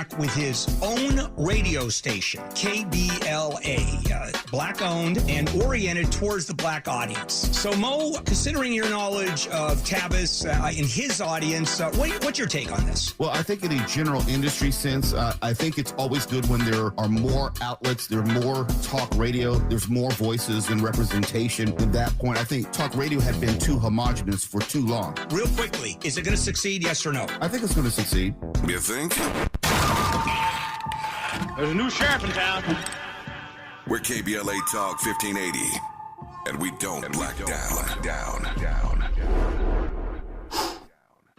back with his own radio station, KBLA, black-owned and oriented towards the black audience. So, Mo, considering your knowledge of Tavis and his audience, what's your take on this? Well, I think in a general industry sense, I think it's always good when there are more outlets, there are more talk radio, there's more voices and representation. At that point, I think talk radio had been too homogenous for too long. Real quickly, is it going to succeed, yes or no? I think it's going to succeed. You think? There's a new sheriff in town. We're KBLA Talk 1580, and we don't black down.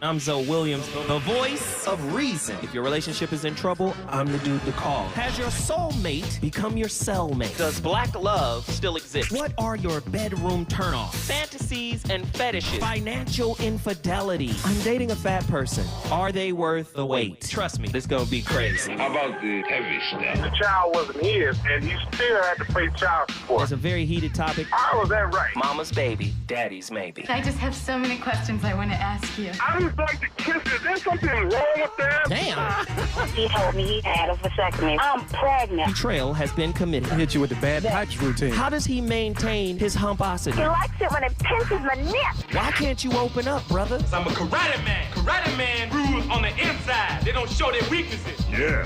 I'm Zoe Williams, the voice of reason. If your relationship is in trouble, I'm the dude to call. Has your soulmate become your cellmate? Does black love still exist? What are your bedroom turnoffs? Fantasies and fetishes. Financial infidelity. I'm dating a fat person. Are they worth the wait? Trust me, this gonna be crazy. How about the heavy stuff? The child wasn't his, and he still had to pay child support. It's a very heated topic. How was that right? Mama's baby, daddy's maybe. I just have so many questions I want to ask you. I just like to kiss it. Is there something wrong with that? Damn. He told me he had a vasectomy. I'm pregnant. Betrayal has been committed. Hit you with the bad pipes routine. How does he maintain his humposity? He likes it when it pinches my nip. Why can't you open up, brother? I'm a karate man. Karate man rules on the inside. They don't show their weaknesses. Yeah.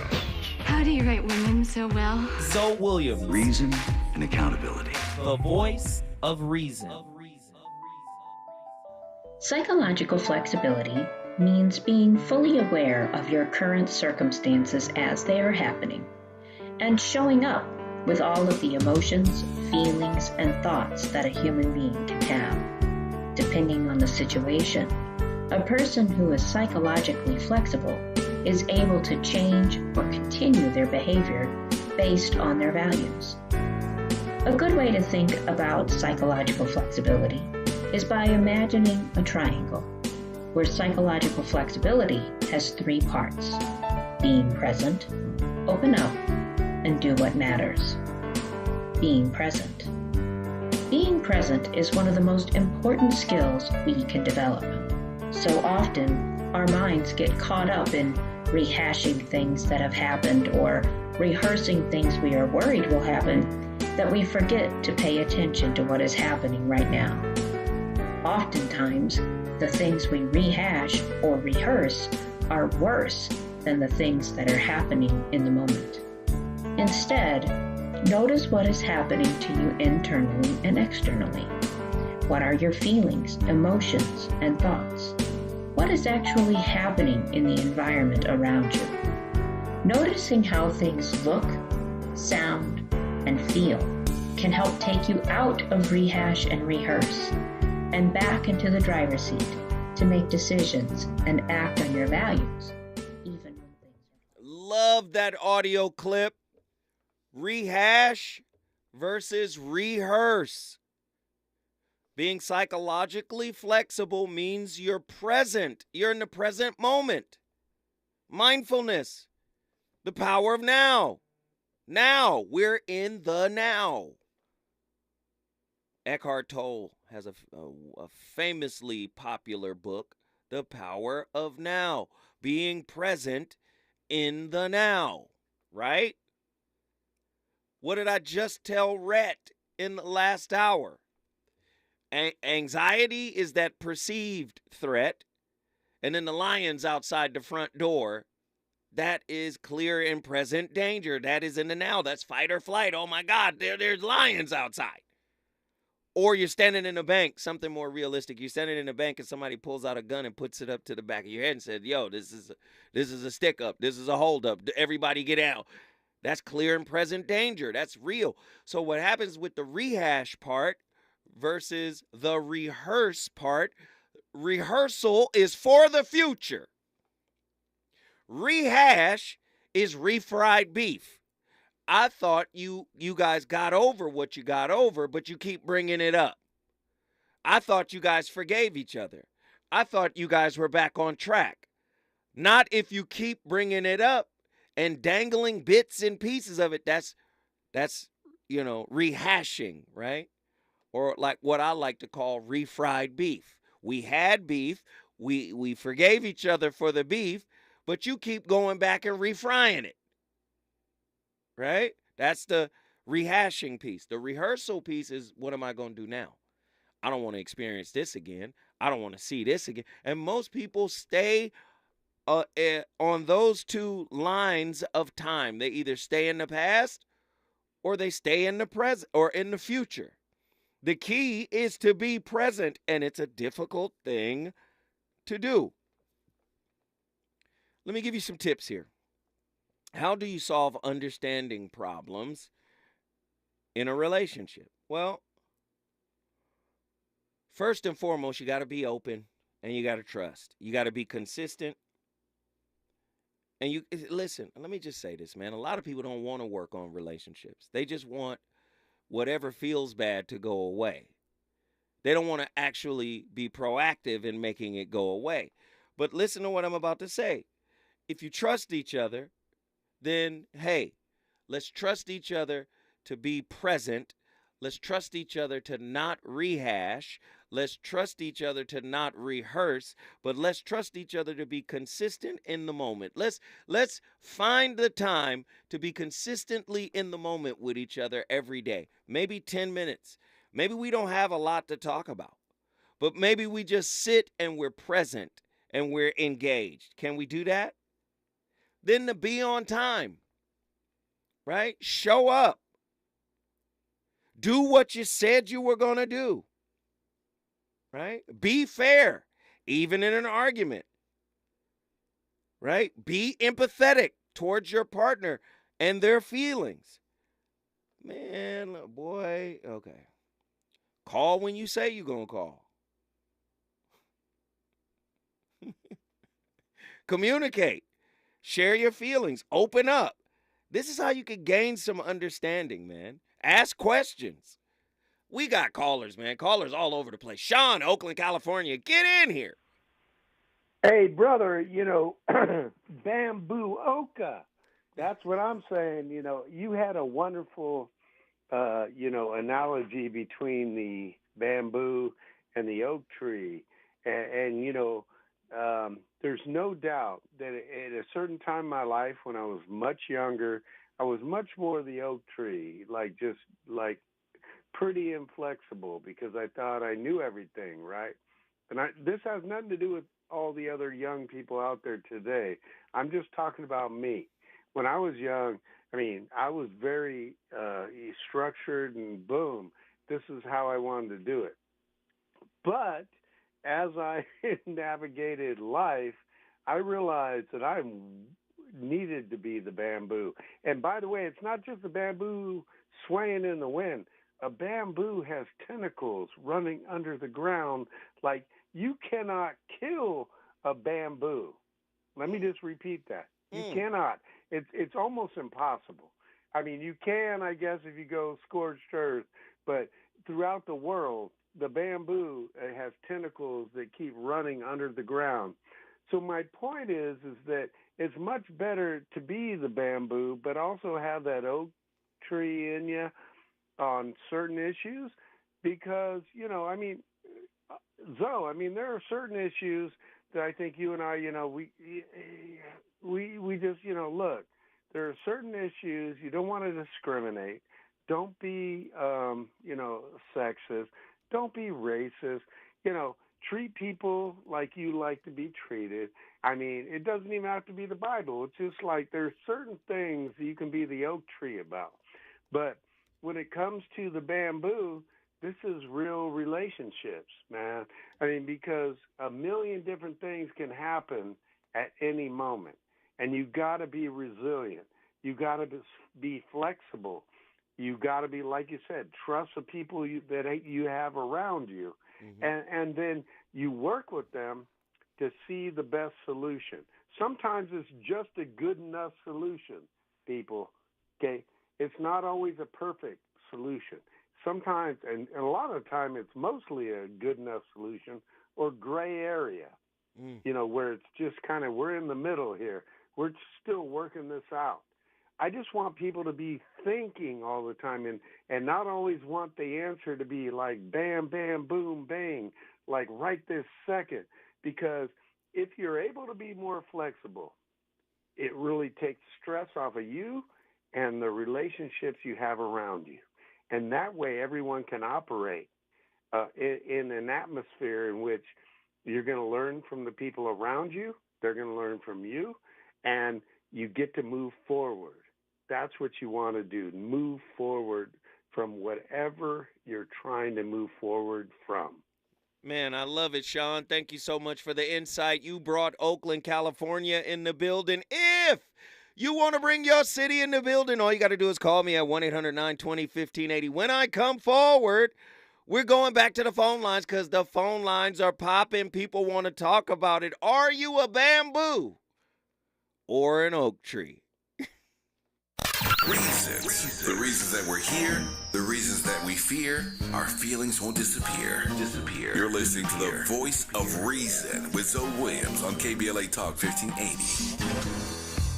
How do you write women so well? Zoe Williams, Reason and accountability. the voice of reason. Psychological flexibility means being fully aware of your current circumstances as they are happening and showing up with all of the emotions, feelings, and thoughts that a human being can have. Depending on the situation, a person who is psychologically flexible is able to change or continue their behavior based on their values. A good way to think about psychological flexibility is by imagining a triangle, where psychological flexibility has three parts: being present, open up, and do what matters. Being present. Being present is one of the most important skills we can develop. So often, our minds get caught up in rehashing things that have happened or rehearsing things we are worried will happen that we forget to pay attention to what is happening right now. Oftentimes, the things we rehash or rehearse are worse than the things that are happening in the moment. Instead, notice what is happening to you internally and externally. What are your feelings, emotions, and thoughts? What is actually happening in the environment around you? Noticing how things look, sound, and feel can help take you out of rehash and rehearse and back into the driver's seat to make decisions and act on your values, even when things are... Love that audio clip. Rehash versus rehearse. Being psychologically flexible means you're present. You're in the present moment. Mindfulness. The power of now. Now. We're in the now. Eckhart Tolle has a famously popular book, The Power of Now. Being present in the now. Right? What did I just tell Rhett in the last hour? Anxiety is that perceived threat. And then the lions outside the front door, that is clear and present danger. That is in the now. That's fight or flight. Oh my God, there's lions outside. Or you're standing in a bank, something more realistic. You're standing in a bank and somebody pulls out a gun and puts it up to the back of your head and said, yo, this is a stick up. This is a hold up. Everybody get out. That's clear and present danger. That's real. So what happens with the rehash part versus the rehearse part, rehearsal is for the future. Rehash is refried beef. I thought you guys got over what you got over, but you keep bringing it up. I thought you guys forgave each other. I thought you guys were back on track. Not if you keep bringing it up and dangling bits and pieces of it. That's rehashing, right? Or like what I like to call refried beef. We had beef. We forgave each other for the beef, but you keep going back and refrying it, right? That's the rehashing piece. The rehearsal piece is, what am I going to do now? I don't want to experience this again. I don't want to see this again. And most people stay on those two lines of time. They either stay in the past or they stay in the present or in the future. The key is to be present, and it's a difficult thing to do. Let me give you some tips here. How do you solve understanding problems in a relationship? Well, first and foremost, you got to be open and you got to trust. You got to be consistent. And you listen, let me just say this, man. A lot of people don't want to work on relationships. They just want whatever feels bad to go away. They don't want to actually be proactive in making it go away. But listen to what I'm about to say. If you trust each other, then, hey, let's trust each other to be present. Let's trust each other to not rehash. Let's trust each other to not rehearse, but let's trust each other to be consistent in the moment. Let's find the time to be consistently in the moment with each other every day. Maybe 10 minutes. Maybe we don't have a lot to talk about, but maybe we just sit and we're present and we're engaged. Can we do that? Then to be on time, right? Show up. Do what you said you were going to do, right? Be fair, even in an argument, right? Be empathetic towards your partner and their feelings. Man, boy, okay. Call when you say you're going to call. Communicate. Share your feelings. Open up. This is how you can gain some understanding, man. Ask questions. We got callers, man. Callers all over the place. Sean, Oakland, California. Get in here. Hey, brother, bamboo oka. That's what I'm saying. You had a wonderful, analogy between the bamboo and the oak tree. There's no doubt that at a certain time in my life when I was much younger, I was much more the oak tree, like pretty inflexible because I thought I knew everything, right? And this has nothing to do with all the other young people out there today. I'm just talking about me. When I was young, I was very structured and boom, this is how I wanted to do it. But as I navigated life, I realized that I needed to be the bamboo. And by the way, it's not just the bamboo swaying in the wind. A bamboo has tentacles running under the ground. Like, you cannot kill a bamboo. Let me just repeat that. You cannot. It's almost impossible. You can, I guess, if you go scorched earth, but throughout the world, the bamboo has tentacles that keep running under the ground. So my point is that it's much better to be the bamboo, but also have that oak tree in you on certain issues because, Zoe, there are certain issues that I think you and I, we just, look, there are certain issues you don't want to discriminate. Don't be, sexist. Don't be racist. Treat people like you like to be treated. It doesn't even have to be the Bible. It's just like there's certain things you can be the oak tree about. But when it comes to the bamboo, this is real relationships, man. Because a million different things can happen at any moment. And you got to be resilient. You got to be flexible. You got to be, like you said, trust the people that you have around you. Mm-hmm. And then you work with them to see the best solution. Sometimes it's just a good enough solution, people. Okay? It's not always a perfect solution. Sometimes, and a lot of the time, it's mostly a good enough solution or gray area, where it's just kind of, we're in the middle here. We're still working this out. I just want people to be thinking all the time and not always want the answer to be like bam, bam, boom, bang, like right this second. Because if you're able to be more flexible, it really takes stress off of you and the relationships you have around you. And that way everyone can operate in an atmosphere in which you're going to learn from the people around you, they're going to learn from you, and you get to move forward. That's what you want to do, move forward from whatever you're trying to move forward from. Man, I love it, Sean. Thank you so much for the insight. You brought Oakland, California in the building. If you want to bring your city in the building, all you got to do is call me at 1-800-920-1580. When I come forward, we're going back to the phone lines because the phone lines are popping. People want to talk about it. Are you a bamboo or an oak tree? Reasons. The reasons that we're here, the reasons that we fear, our feelings won't disappear. You're listening to the Voice of Reason with Zoe Williams on KBLA Talk 1580.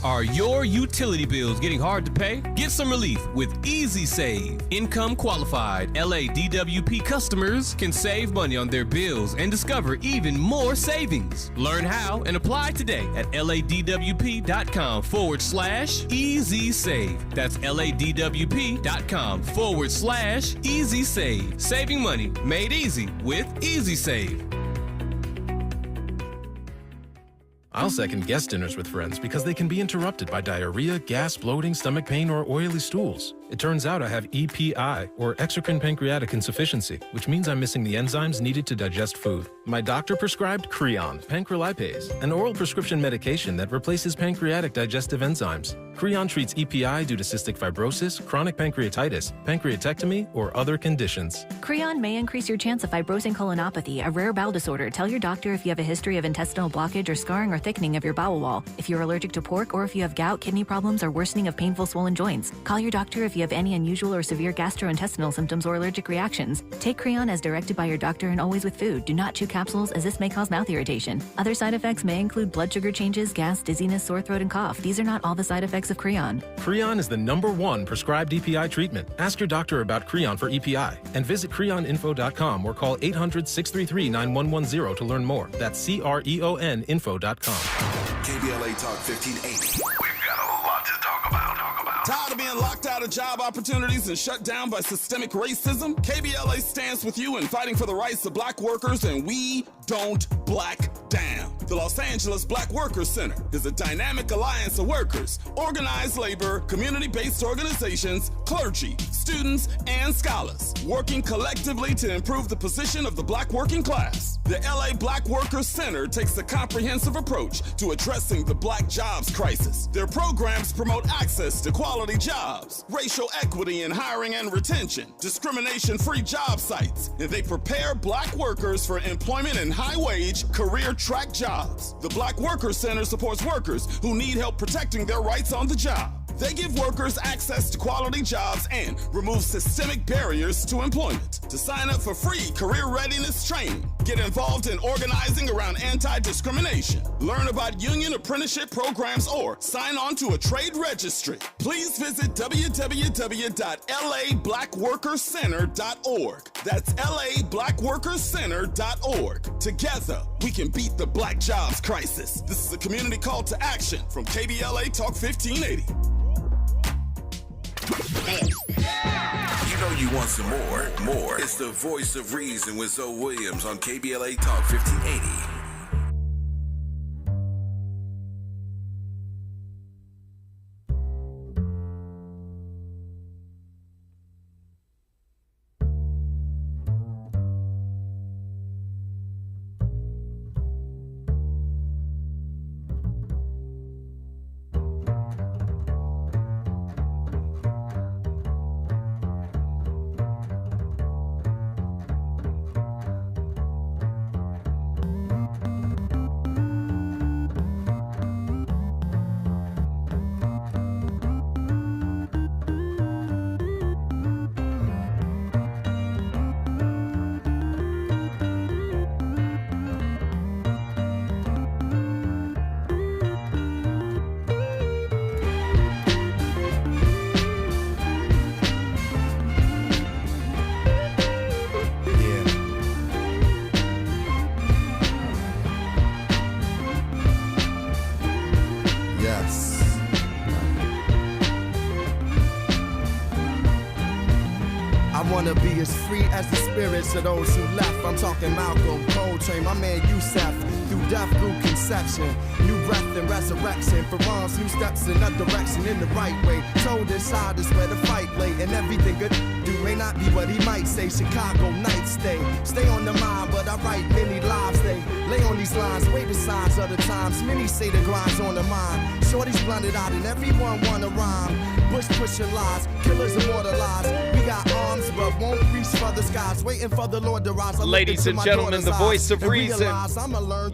Are your utility bills getting hard to pay? Get some relief with Easy Save. Income qualified LADWP customers can save money on their bills and discover even more savings. Learn how and apply today at LADWP.com/Easy Save. That's LADWP.com/Easy Save. Saving money made easy with Easy Save. I'll second guest dinners with friends because they can be interrupted by diarrhea, gas, bloating, stomach pain, or oily stools. It turns out I have EPI, or exocrine pancreatic insufficiency, which means I'm missing the enzymes needed to digest food. My doctor prescribed Creon, pancrelipase, an oral prescription medication that replaces pancreatic digestive enzymes. Creon treats EPI due to cystic fibrosis, chronic pancreatitis, pancreatectomy, or other conditions. Creon may increase your chance of fibrosing colonopathy, a rare bowel disorder. Tell your doctor if you have a history of intestinal blockage or scarring or thickening of your bowel wall, if you're allergic to pork, or if you have gout, kidney problems, or worsening of painful swollen joints. Call your doctor if you have any unusual or severe gastrointestinal symptoms or allergic reactions. Take Creon as directed by your doctor and always with food. Do not chew capsules as this may cause mouth irritation. Other side effects may include blood sugar changes, gas, dizziness, sore throat, and cough. These are not all the side effects of Creon. Creon is the #1 prescribed EPI treatment. Ask your doctor about Creon for EPI and visit creoninfo.com or call 800-633-9110 to learn more. That's CREONinfo.com. KBLA Talk 1580. We've got a lot to talk about. Tired of being locked out of job opportunities and shut down by systemic racism? KBLA stands with you in fighting for the rights of black workers, and we don't black down. The Los Angeles Black Workers Center is a dynamic alliance of workers, organized labor, community-based organizations, clergy, students, and scholars, working collectively to improve the position of the black working class. The LA Black Workers Center takes a comprehensive approach to addressing the black jobs crisis. Their programs promote access to quality jobs, racial equity in hiring and retention, discrimination-free job sites, and they prepare black workers for employment in high-wage, career-track jobs. The Black Workers Center supports workers who need help protecting their rights on the job. They give workers access to quality jobs and remove systemic barriers to employment. To sign up for free career readiness training, get involved in organizing around anti-discrimination, learn about union apprenticeship programs, or sign on to a trade registry, please visit www.lablackworkerscenter.org. That's lablackworkerscenter.org. Together, we can beat the black jobs crisis. This is a community call to action from KBLA Talk 1580. You know you want some more. It's the Voice of Reason with Zoe Williams on KBLA Talk 1580. wanna be as free as the spirits of those who left. I'm talking Malcolm, Coltrane, my man Yusef. Through death, through conception, new breath and resurrection. For wrongs, new steps in a direction, in the right way. Told inside is where the fight lay, and everything good do may not be what he might say. Chicago night stay on the mind, but I write many lives. They lay on these lines, wait the signs of the times. Many say the grind's on the mind. Shorty's blunted out and everyone wanna rhyme. Bush pushing lies, killers immortalized. We got arms, but won't reach for the skies. Waiting for the Lord to rise. Ladies and gentlemen, the voice of reason.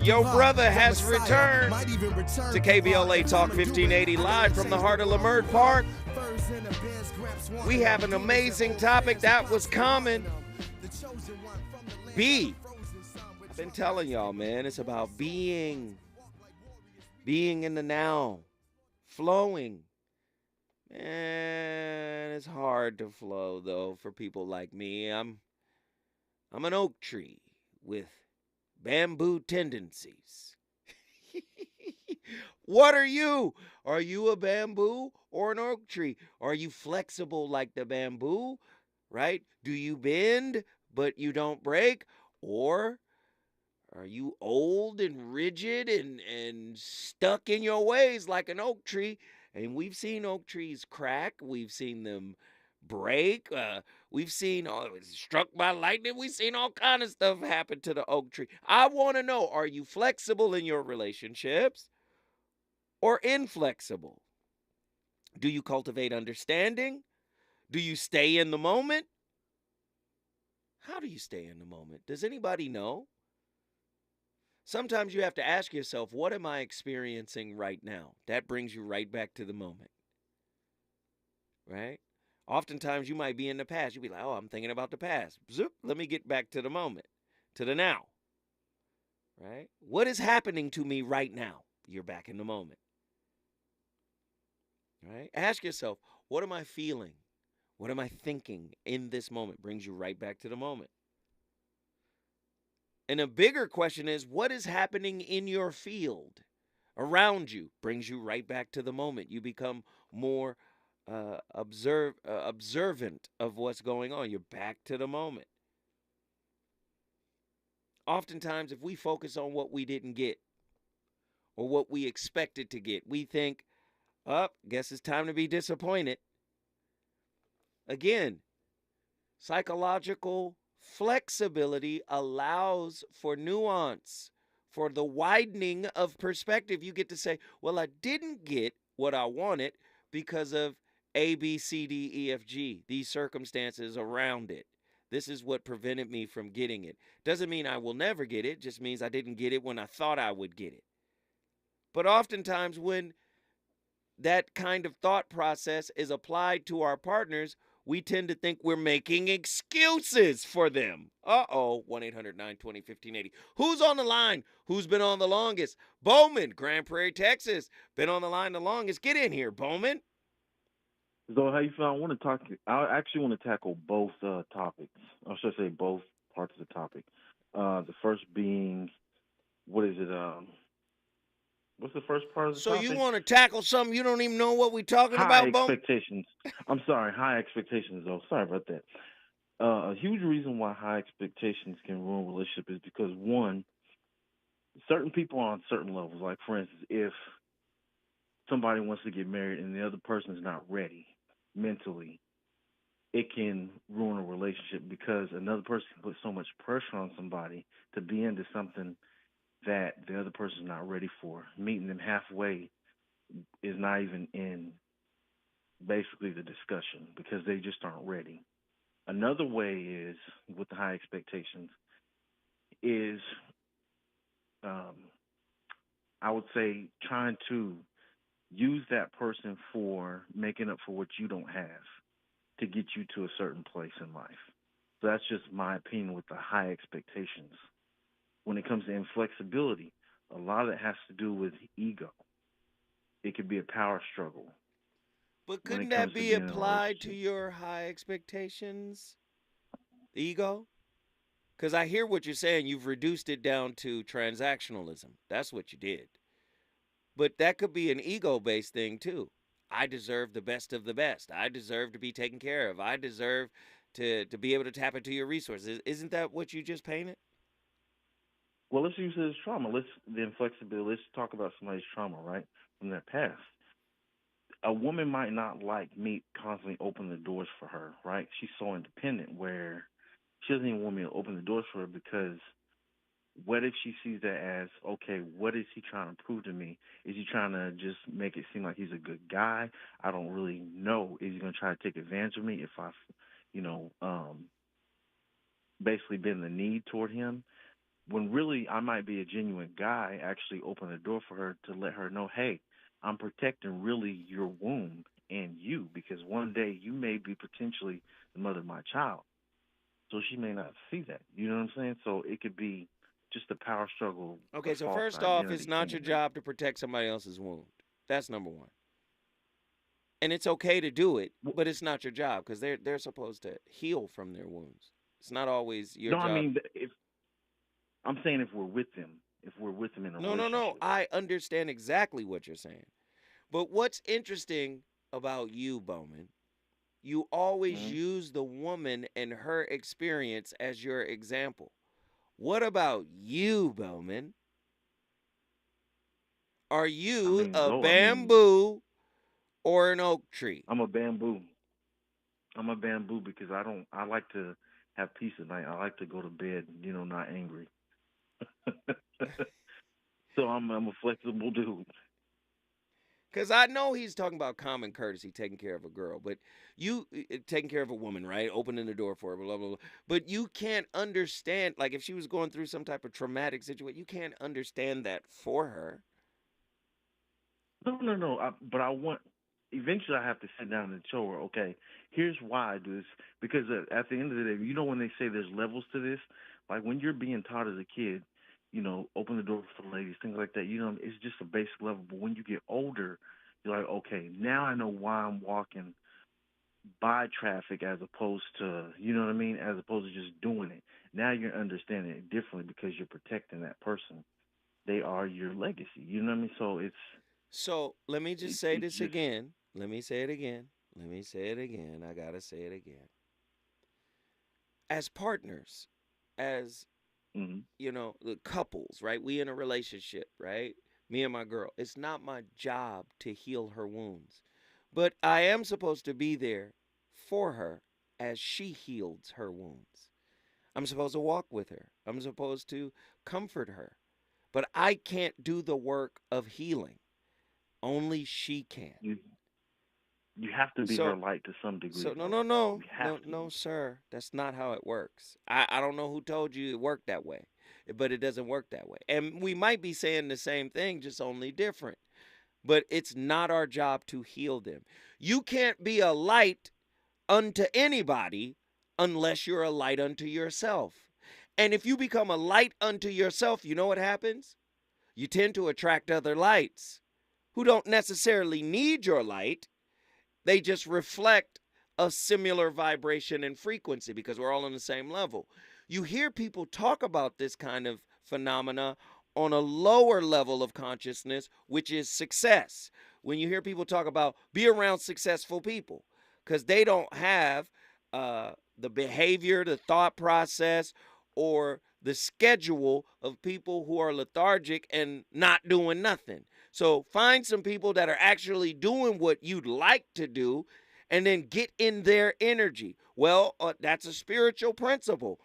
Your brother has returned to KBLA Talk 1580 live from the heart of Leimert Park. We have an amazing topic that was common. I've been telling y'all, man, it's about being in the now, flowing. Man, it's hard to flow though for people like me. I'm an oak tree with bamboo tendencies. What are you? Are you a bamboo or an oak tree? Are you flexible like the bamboo, right? Do you bend but you don't break? Or are you old and rigid and stuck in your ways like an oak tree? And we've seen oak trees crack. We've seen them break. We've seen struck by lightning. We've seen all kind of stuff happen to the oak tree. I want to know, are you flexible in your relationships or inflexible? Do you cultivate understanding? Do you stay in the moment? How do you stay in the moment? Does anybody know? Sometimes you have to ask yourself, what am I experiencing right now? That brings you right back to the moment, right? Oftentimes you might be in the past. You'll be like, oh, I'm thinking about the past. Zoop, let me get back to the moment, to the now, right? What is happening to me right now? You're back in the moment, right? Ask yourself, what am I feeling? What am I thinking in this moment? Brings you right back to the moment. And a bigger question is, what is happening in your field around you? Brings you right back to the moment. You become more observant of what's going on. You're back to the moment. Oftentimes, if we focus on what we didn't get or what we expected to get, we think, guess it's time to be disappointed. Again, psychological flexibility allows for nuance, for the widening of perspective. You get to say, well, I didn't get what I wanted because of A, B, C, D, E, F, G, these circumstances around it. This is what prevented me from getting it. Doesn't mean I will never get it, just means I didn't get it when I thought I would get it. But oftentimes when that kind of thought process is applied to our partners, we tend to think we're making excuses for them. 1-800-920-1580. Who's on the line? Who's been on the longest? Bowman, Grand Prairie, Texas. Been on the line the longest. Get in here, Bowman. So how you feel? I actually want to tackle both topics. I should say both parts of the topic. The first being, what is it? What's the first part of the topic? So you want to tackle something you don't even know what we're talking about, Bowman? High expectations. I'm sorry, high expectations, though. Sorry about that. A huge reason why high expectations can ruin a relationship is because, one, certain people are on certain levels. Like, for instance, if somebody wants to get married and the other person is not ready mentally, it can ruin a relationship because another person can put so much pressure on somebody to be into something that the other person is not ready for. Meeting them halfway is not even in basically the discussion because they just aren't ready. Another way is, with the high expectations, is I would say trying to use that person for making up for what you don't have to get you to a certain place in life. So that's just my opinion with the high expectations. When it comes to inflexibility, a lot of it has to do with ego. It could be a power struggle. But couldn't that be applied to your high expectations, ego? Because I hear what you're saying. You've reduced it down to transactionalism. That's what you did. But that could be an ego-based thing, too. I deserve the best of the best. I deserve to be taken care of. I deserve to be able to tap into your resources. Isn't that what you just painted? Well, let's use it as trauma. Then flexibility. Let's talk about somebody's trauma, right, from their past. A woman might not like me constantly opening the doors for her, right? She's so independent where she doesn't even want me to open the doors for her because what if she sees that as, okay, what is he trying to prove to me? Is he trying to just make it seem like he's a good guy? I don't really know. Is he going to try to take advantage of me if I've, basically been the need toward him? When really I might be a genuine guy, actually open the door for her to let her know, hey, I'm protecting really your womb and you, because one day you may be potentially the mother of my child. So she may not see that. You know what I'm saying? So it could be just a power struggle. Okay, so first off, it's not your job to protect somebody else's wound. That's number one. And it's okay to do it, but it's not your job because they're supposed to heal from their wounds. It's not always your job. No, I mean, I'm saying if we're with them in a relationship. No. I understand exactly what you're saying. But what's interesting about you, Bowman, you always use the woman and her experience as your example. What about you, Bowman? Are you a bamboo or an oak tree? I'm a bamboo. I'm a bamboo because I like to have peace at night. I like to go to bed, not angry. So I'm a flexible dude. Because I know he's talking about common courtesy, taking care of a girl, but you taking care of a woman, right? Opening the door for her, blah, blah, blah. But you can't understand, like if she was going through some type of traumatic situation, you can't understand that for her. No. But eventually I have to sit down and show her, okay, here's why I do this. Because at the end of the day, when they say there's levels to this, like when you're being taught as a kid, open the door for the ladies, things like that, it's just a basic level. But when you get older, you're like, okay, now I know why I'm walking by traffic as opposed to, as opposed to just doing it. Now you're understanding it differently because you're protecting that person. They are your legacy. You know what I mean? So it's... So let me just say this again. Let me say it again. I got to say it again. As partners, as, the couples, right? We in a relationship, right? Me and my girl. It's not my job to heal her wounds. But I am supposed to be there for her as she heals her wounds. I'm supposed to walk with her. I'm supposed to comfort her. But I can't do the work of healing. Only she can. You have to be her light to some degree. So no, sir. That's not how it works. I don't know who told you it worked that way, but it doesn't work that way. And we might be saying the same thing, just only different. But it's not our job to heal them. You can't be a light unto anybody unless you're a light unto yourself. And if you become a light unto yourself, you know what happens? You tend to attract other lights who don't necessarily need your light. They just reflect a similar vibration and frequency because we're all on the same level. You hear people talk about this kind of phenomena on a lower level of consciousness, which is success. When you hear people talk about be around successful people because they don't have the behavior, the thought process, or the schedule of people who are lethargic and not doing nothing. So find some people that are actually doing what you'd like to do and then get in their energy. Well, that's a spiritual principle.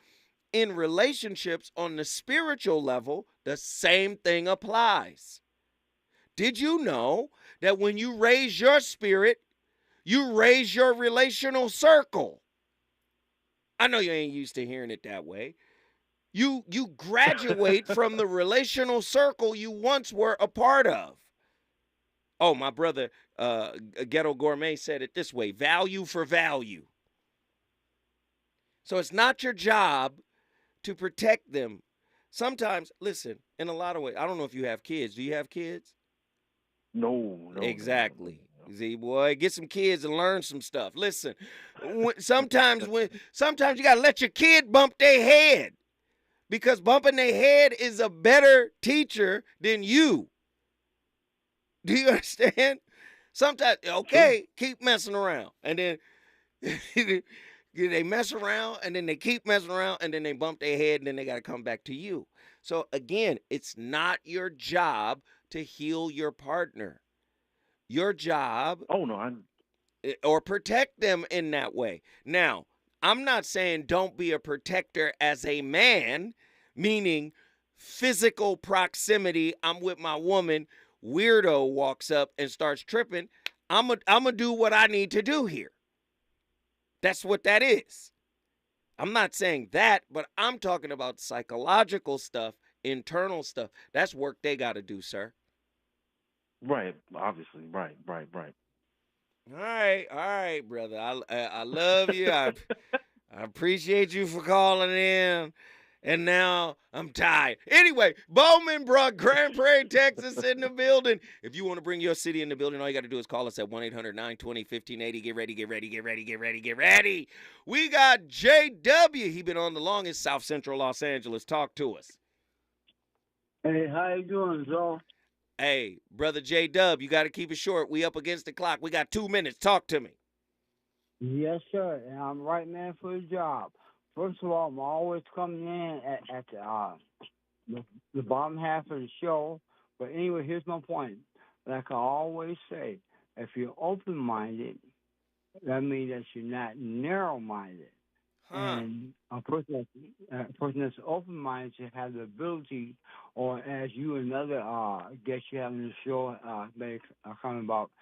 In relationships on the spiritual level, the same thing applies. Did you know that when you raise your spirit, you raise your relational circle? I know you ain't used to hearing it that way. You graduate from the relational circle you once were a part of. Oh, my brother, Ghetto Gourmet said it this way, value for value. So it's not your job to protect them. Sometimes, listen, in a lot of ways, I don't know if you have kids. Do you have kids? No. Exactly. See, boy, get some kids and learn some stuff. Listen, sometimes you got to let your kid bump their head. Because bumping their head is a better teacher than you. Do you understand? Sometimes, okay, keep messing around. And then They mess around, and then they keep messing around, and then they bump their head, and then they got to come back to you. So, again, it's not your job to heal your partner. Your job... or protect them in that way. Now, I'm not saying don't be a protector as a man, meaning physical proximity. I'm with my woman, weirdo walks up and starts tripping. I'm gonna do what I need to do here. That's what that is. I'm not saying that, but I'm talking about psychological stuff, internal stuff. That's work they got to do, sir. Right, obviously. Right. All right, brother. I love you. I appreciate you for calling in. And now I'm tired. Anyway, Bowman Brook, Grand Prairie, Texas in the building. If you want to bring your city in the building, all you got to do is call us at 1-800-920-1580. Get ready. We got JW. He been on the longest, South Central Los Angeles. Talk to us. Hey, how you doing, Joe? Hey, brother J-Dub, you got to keep it short. We up against the clock. We got 2 minutes. Talk to me. Yes, sir. And I'm the right man for the job. First of all, I'm always coming in at the bottom half of the show. But anyway, here's my point. Like I always say, if you're open-minded, that means that you're not narrow-minded. And a person that's open-minded should have the ability, or as you and other guests you have in the show comment about,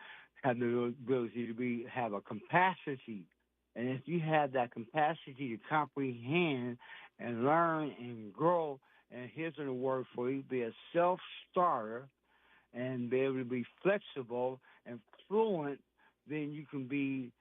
have the ability to have a capacity. And if you have that capacity to comprehend and learn and grow, and here's the word for you, be a self-starter and be able to be flexible and fluent, then you can be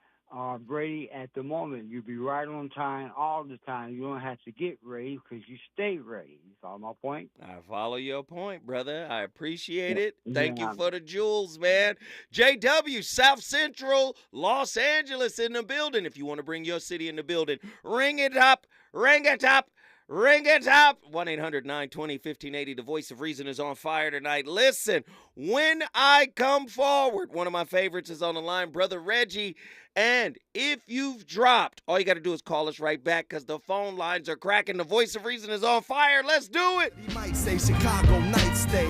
ready at the moment. You'll be right on time all the time. You don't have to get ready because you stay ready. You follow my point? I follow your point, brother. I appreciate it. Thank you for the jewels, man. JW, South Central, Los Angeles in the building. If you want to bring your city in the building, ring it up. 1-800-920-1580. The voice of reason is on fire tonight. Listen, when I come forward, one of my favorites is on the line, Brother Reggie. And if you've dropped, all you got to do is call us right back because the phone lines are cracking. The voice of reason is on fire. Let's do it. You might say Chicago night stay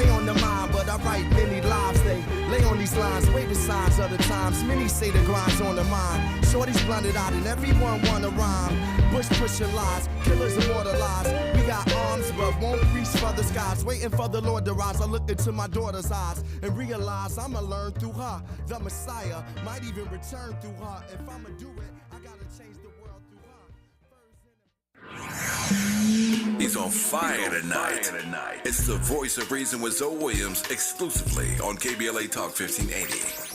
on the mind, but I write many lives. They lay on these lines, wait the signs other times. Many say the grind's on the mind. Shorty's blended out and everyone wanna rhyme. Bush pushing lies, killers immortalized. We got arms but won't reach for the skies. Waiting for the Lord to rise. I look into my daughter's eyes and realize I'ma learn through her. The Messiah might even return through her. If I'ma do it, I gotta change the world through her. He's on fire tonight. It's the voice of reason with Zoe Williams exclusively on KBLA Talk 1580.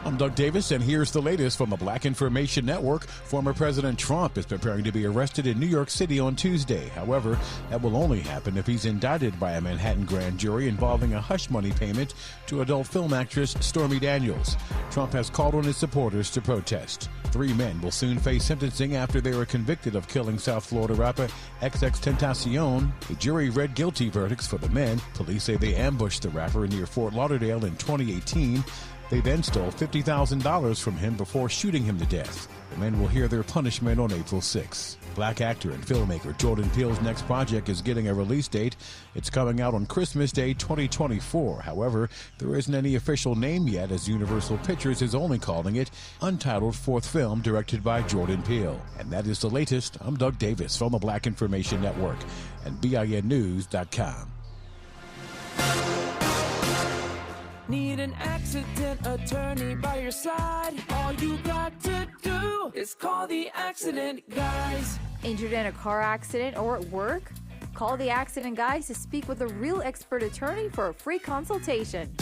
I'm Doug Davis, and here's the latest from the Black Information Network. Former President Trump is preparing to be arrested in New York City on Tuesday. However, that will only happen if he's indicted by a Manhattan grand jury involving a hush money payment to adult film actress Stormy Daniels. Trump has called on his supporters to protest. 3 men will soon face sentencing after they were convicted of killing South Florida rapper XXXTentacion. The jury read guilty verdicts for the men. Police say they ambushed the rapper near Fort Lauderdale in 2018. They then stole $50,000 from him before shooting him to death. The men will hear their punishment on April 6. Black actor and filmmaker Jordan Peele's next project is getting a release date. It's coming out on Christmas Day 2024. However, there isn't any official name yet, as Universal Pictures is only calling it Untitled Fourth Film directed by Jordan Peele. And that is the latest. I'm Doug Davis from the Black Information Network and BINnews.com. Need an accident attorney by your side? All you got to do is call the accident guys. Injured in a car accident or at work? Call the accident guys to speak with a real expert attorney for a free consultation.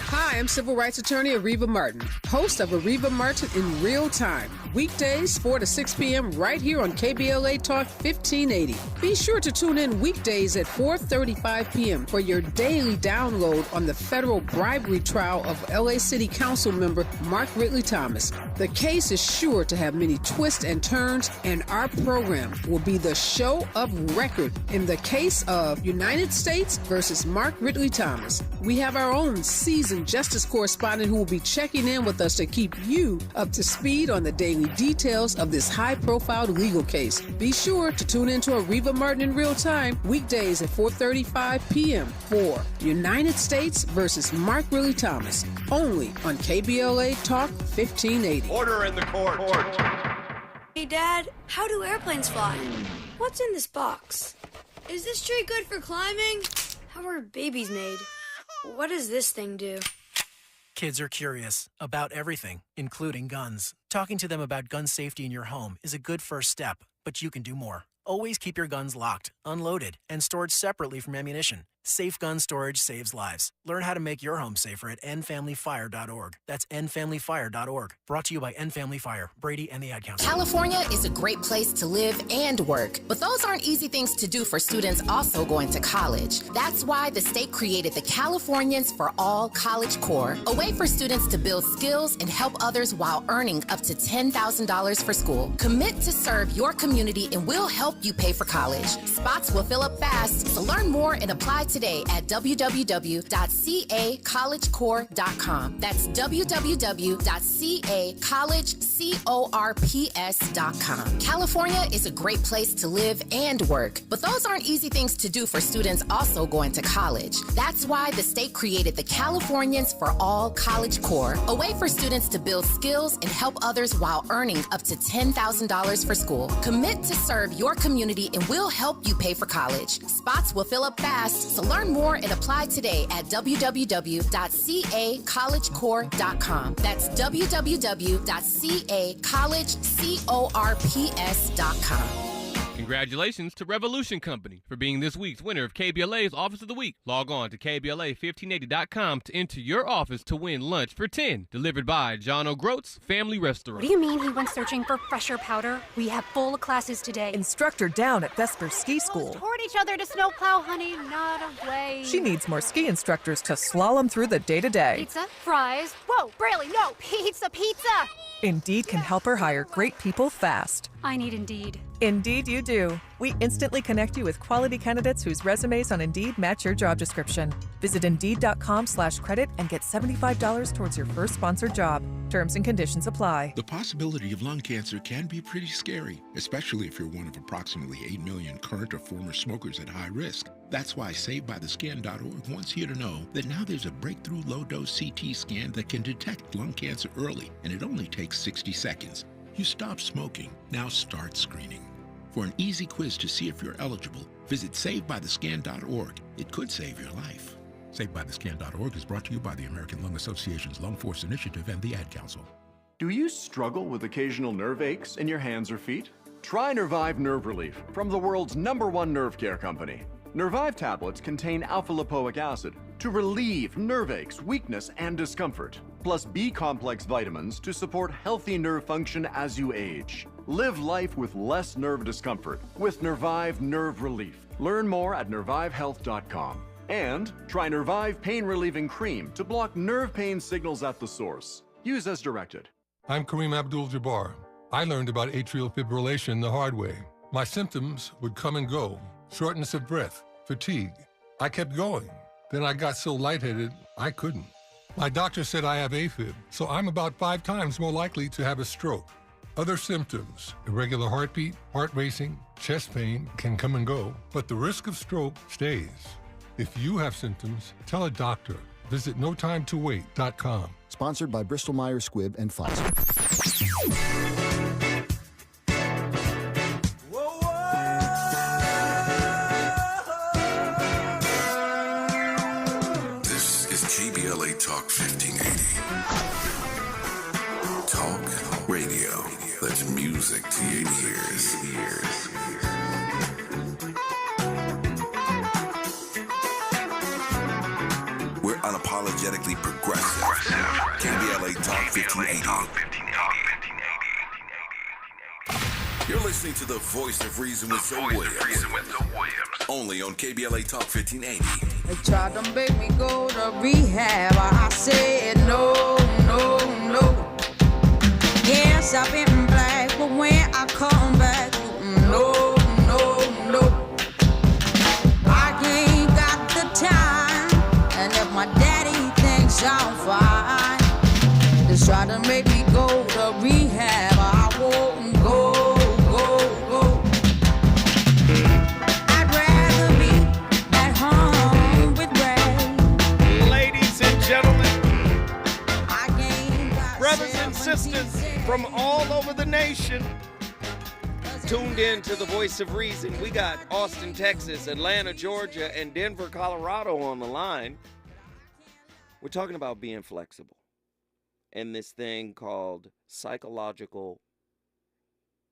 Hi, I'm civil rights attorney Areva Martin, host of Areva Martin in Real Time. Weekdays, 4 to 6 p.m. right here on KBLA Talk 1580. Be sure to tune in weekdays at 4:35 p.m. for your daily download on the federal bribery trial of LA City Council member Mark Ridley Thomas. The case is sure to have many twists and turns, and our program will be the show of record in the case of United States versus Mark Ridley Thomas. We have our own seasoned seasoned justice correspondent who will be checking in with us to keep you up to speed on the daily details of this high-profile legal case. Be sure to tune in to Areva Martin in real time, weekdays at 4:35 p.m. for United States versus Mark Riley Thomas, only on KBLA Talk 1580. Order in the court. Hey, Dad, how do airplanes fly? What's in this box? Is this tree good for climbing? How are babies made? What does this thing do? Kids are curious about everything, including guns. Talking to them about gun safety in your home is a good first step, but you can do more. Always keep your guns locked, unloaded, and stored separately from ammunition. Safe gun storage saves lives. Learn how to make your home safer at endfamilyfire.org. That's endfamilyfire.org. Brought to you by End Family Fire, Brady, and the Ad Council. California is a great place to live and work, but those aren't easy things to do for students also going to college. That's why the state created the Californians for All College Corps, a way for students to build skills and help others while earning up to $10,000 for school. Commit to serve your community and we'll help you pay for college. Spots will fill up fast, so learn more and apply today at www.cacollegecorps.com. That's www.cacollegecorps.com. California is a great place to live and work, but those aren't easy things to do for students also going to college. That's why the state created the Californians for All College Corps, a way for students to build skills and help others while earning up to $10,000 for school. Commit to serve your community and we'll help you pay for college. Spots will fill up fast, so learn more and apply today at www.cacollegecorps.com. That's www.cacollegecorps.com. Congratulations to Revolution Company for being this week's winner of KBLA's Office of the Week. Log on to KBLA1580.com to enter your office to win lunch for 10, delivered by John O'Groats Family Restaurant. What do you mean he went searching for fresher powder? We have full classes today. Instructor down at Vesper Ski School. Toward each other to snowplow, honey, not away. She needs more ski instructors to slalom through the day-to-day. Pizza, fries. Whoa, Braley, no, pizza. Indeed can help her hire great people fast. I need Indeed. Indeed you do. We instantly connect you with quality candidates whose resumes on Indeed match your job description. Visit Indeed.com/credit and get $75 towards your first sponsored job. Terms and conditions apply. The possibility of lung cancer can be pretty scary, especially if you're one of approximately 8 million current or former smokers at high risk. That's why SaveByTheScan.org wants you to know that now there's a breakthrough low-dose CT scan that can detect lung cancer early, and it only takes 60 seconds. You stop smoking, now start screening. For an easy quiz to see if you're eligible, visit SaveByTheScan.org. It could save your life. SaveByTheScan.org is brought to you by the American Lung Association's Lung Force Initiative and the Ad Council. Do you struggle with occasional nerve aches in your hands or feet? Try Nervive Nerve Relief from the world's #1 nerve care company. Nervive tablets contain alpha-lipoic acid to relieve nerve aches, weakness, and discomfort, plus B-complex vitamins to support healthy nerve function as you age. Live life with less nerve discomfort with Nervive Nerve Relief. Learn more at nervivehealth.com. And try Nervive Pain Relieving Cream to block nerve pain signals at the source. Use as directed. I'm Kareem Abdul-Jabbar. I learned about atrial fibrillation the hard way. My symptoms would come and go. Shortness of breath, fatigue. I kept going. Then I got so lightheaded, I couldn't. My doctor said I have AFib, so I'm about 5 times more likely to have a stroke. Other symptoms, irregular heartbeat, heart racing, chest pain can come and go, but the risk of stroke stays. If you have symptoms, tell a doctor. Visit notimetowait.com. Sponsored by Bristol Myers Squibb and Pfizer. This is KBLA Talk 1580. Talk radio. That's music to your ears. We're unapologetically progressive. KBLA Talk 1580. You're listening to the voice of reason with Zoe Williams. Only on KBLA Talk 1580. They tried to make me go to rehab. I said no. Yes, I've been black, but when I come back, no. I ain't got the time, and if my daddy thinks I'm Try to make me go to rehab. I won't go. I'd rather be at home with Ray. Ladies and gentlemen, brothers and sisters from all over the nation, tuned in to the Voice of Reason. We got Austin, Texas, Atlanta, Georgia, and Denver, Colorado on the line. We're talking about being flexible and this thing called psychological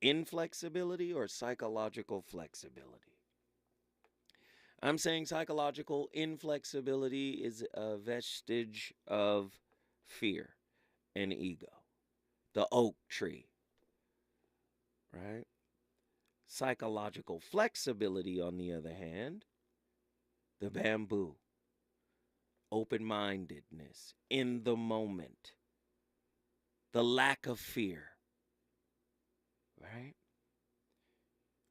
inflexibility or psychological flexibility. I'm saying psychological inflexibility is a vestige of fear and ego. The oak tree, right? Psychological flexibility, on the other hand, the bamboo. Open-mindedness, in the moment, the lack of fear, right?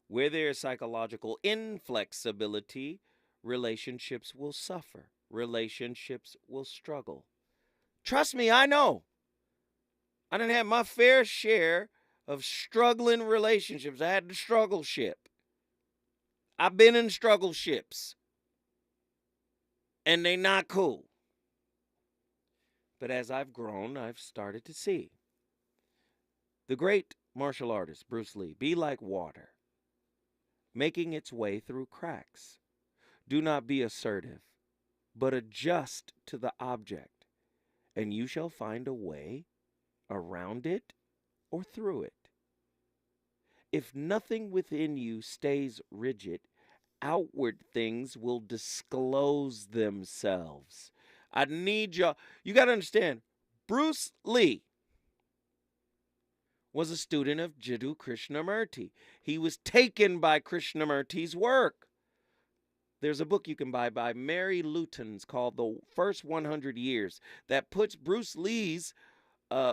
Where there is psychological inflexibility, relationships will suffer. Relationships will struggle. Trust me, I know. I done had my fair share of struggling relationships. I had the struggle ship. I've been in struggle ships. And they not cool. But as I've grown, I've started to see. The great martial artist, Bruce Lee, be like water, making its way through cracks. Do not be assertive, but adjust to the object, and you shall find a way around it or through it. If nothing within you stays rigid, outward things will disclose themselves. I need y'all. You got to understand, Bruce Lee was a student of Jiddu Krishnamurti. He was taken by Krishnamurti's work. There's a book you can buy by Mary Lutens called The First 100 Years that puts Bruce Lee's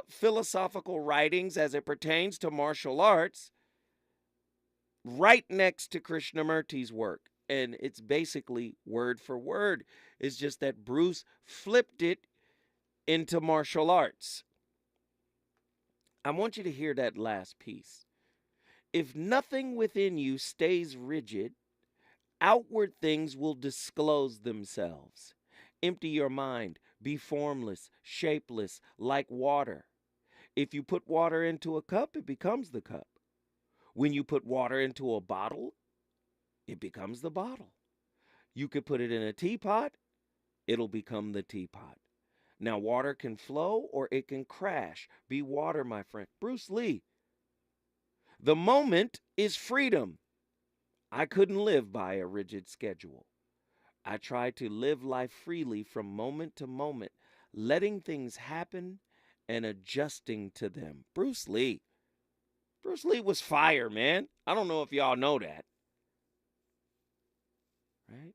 philosophical writings as it pertains to martial arts right next to Krishnamurti's work. And it's basically word for word. It's just that Bruce flipped it into martial arts. I want you to hear that last piece. If nothing within you stays rigid, outward things will disclose themselves. Empty your mind. Be formless, shapeless, like water. If you put water into a cup, it becomes the cup. When you put water into a bottle, it becomes the bottle. You could put it in a teapot, it'll become the teapot. Now, water can flow or it can crash. Be water, my friend. Bruce Lee. The moment is freedom. I couldn't live by a rigid schedule. I tried to live life freely from moment to moment, letting things happen and adjusting to them. Bruce Lee. Bruce Lee was fire, man. I don't know if y'all know that. Right?